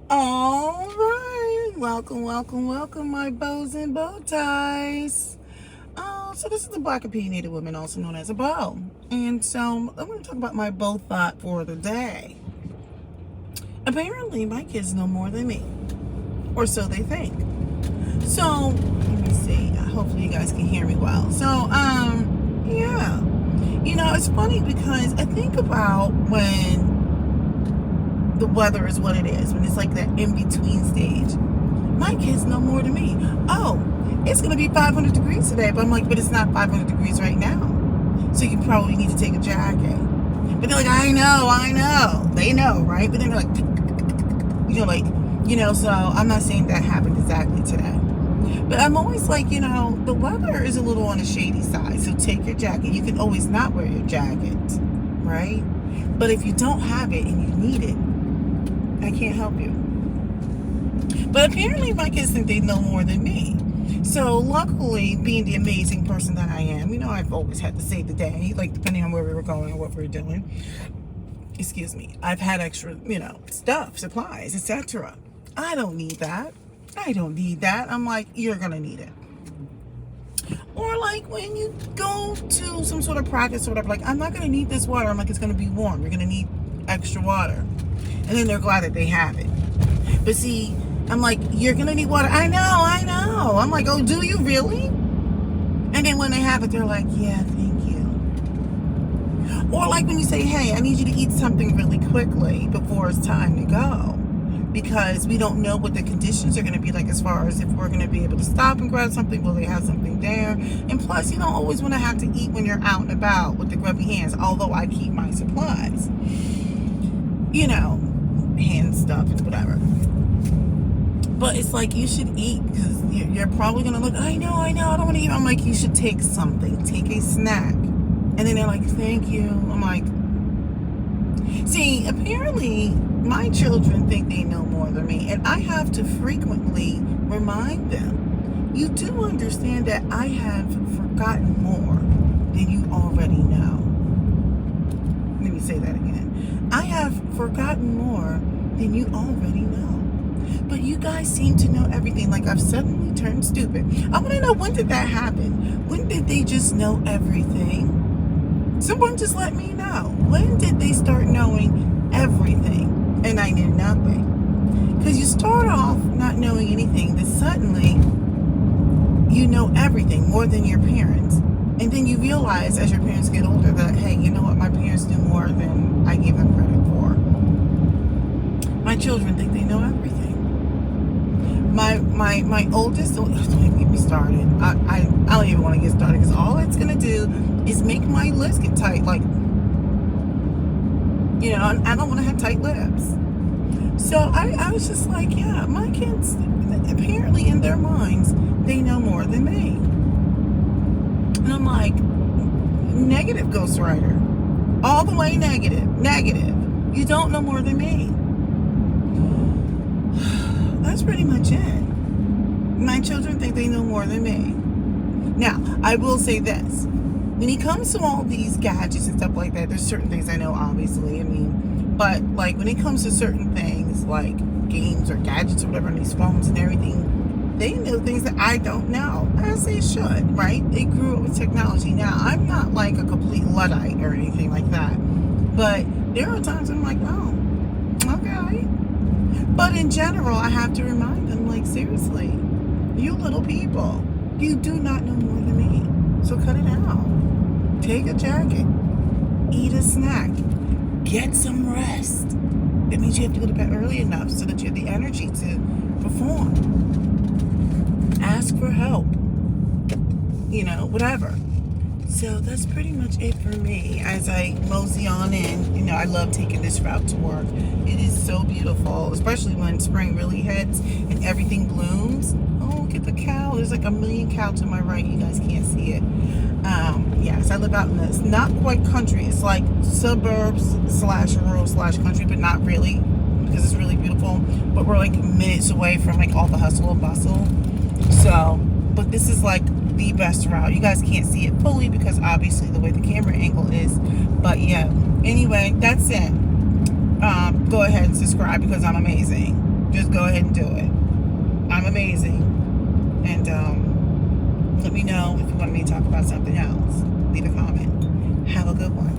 All right, welcome, my bows and bow ties. So this is the Black Opinionated woman, also known as a bow. And so I'm going to talk about my bow thought for the day. Apparently, my kids know more than me, or so they think. So let me see. Hopefully, you guys can hear me well. So, yeah, it's funny because I think about when the weather is what it is, when it's like that in-between stage. My kids know more than me. Oh, it's going to be 500 degrees today, but I'm like, but it's not 500 degrees right now. So you probably need to take a jacket. But they're like, I know. They know, right? But then they're like, so I'm not saying that happened exactly today. But I'm always like, the weather is a little on the shady side, so take your jacket. You can always not wear your jacket, right? But if you don't have it and you need it, I can't help you. But apparently my kids think they know more than me. So luckily, being the amazing person that I am, I've always had to save the day, like depending on where we were going and what we were doing. Excuse me. I've had extra, stuff, supplies, etc. I don't need that. I'm like, you're going to need it. Or like when you go to some sort of practice or whatever, like, I'm not going to need this water. I'm like, it's going to be warm. You're going to need extra water. And then they're glad that they have it. But see, I'm like, you're going to need water. I know. I'm like, oh, do you really? And then when they have it, they're like, yeah, thank you. Or like when you say, hey, I need you to eat something really quickly before it's time to go. Because we don't know what the conditions are going to be like as far as if we're going to be able to stop and grab something. Will they have something there? And plus, you don't always want to have to eat when you're out and about with the grubby hands, although I keep my supplies. Hand stuff and whatever. But it's like you should eat because you're probably going to look, I know, I don't want to eat. I'm like, you should take something. Take a snack. And then they're like, thank you. I'm like, see, apparently my children think they know more than me. And I have to frequently remind them, you do understand that I have forgotten more than you already know. Let me say that again. I have forgotten more than you already know. But you guys seem to know everything. Like I've suddenly turned stupid. I want to know, when did that happen? When did they just know everything? Someone just let me know. When did they start knowing everything? And I knew nothing. Because you start off not knowing anything, then suddenly you know everything more than your parents. And then you realize as your parents get older that, hey, you know what? My parents knew more than I gave them credit for. My children think they know everything. My oldest, don't get me started. I don't even want to get started because all it's going to do is make my lips get tight. Like, I don't want to have tight lips. So I was just like, yeah, my kids, apparently in their minds, they know more than me. And I'm like, negative ghostwriter. All the way negative. You don't know more than me. That's pretty much it. My children think they know more than me. Now, I will say this. When it comes to all these gadgets and stuff like that, there's certain things I know, obviously. But like when it comes to certain things like games or gadgets or whatever, and these phones and everything, they know things that I don't know, as they should, right? They grew up with technology. Now, I'm not like a complete Luddite or anything like that. But there are times I'm like, oh, okay. But in general, I have to remind them, like, seriously, you little people, you do not know more than me. So cut it out. Take a jacket. Eat a snack. Get some rest. That means you have to go to bed early enough so that you have the energy to perform. Ask for help. Whatever. So that's pretty much it for me as I mosey on in. I love taking this route to work. It is so beautiful, especially when spring really hits and everything blooms. Oh, look at the cow. There's like a million cow to my right. You guys can't see it. Yes, I live out in this, not quite country. It's like suburbs / rural / country, but not really because it's really beautiful. But we're like minutes away from like all the hustle and bustle. So, but this is like the best route. You guys can't see it fully because obviously the way the camera angle is. But yeah, anyway, that's it. go ahead and subscribe because I'm amazing. Just go ahead and do it. I'm amazing. And let me know if you want me to talk about something else. Leave a comment. Have a good one.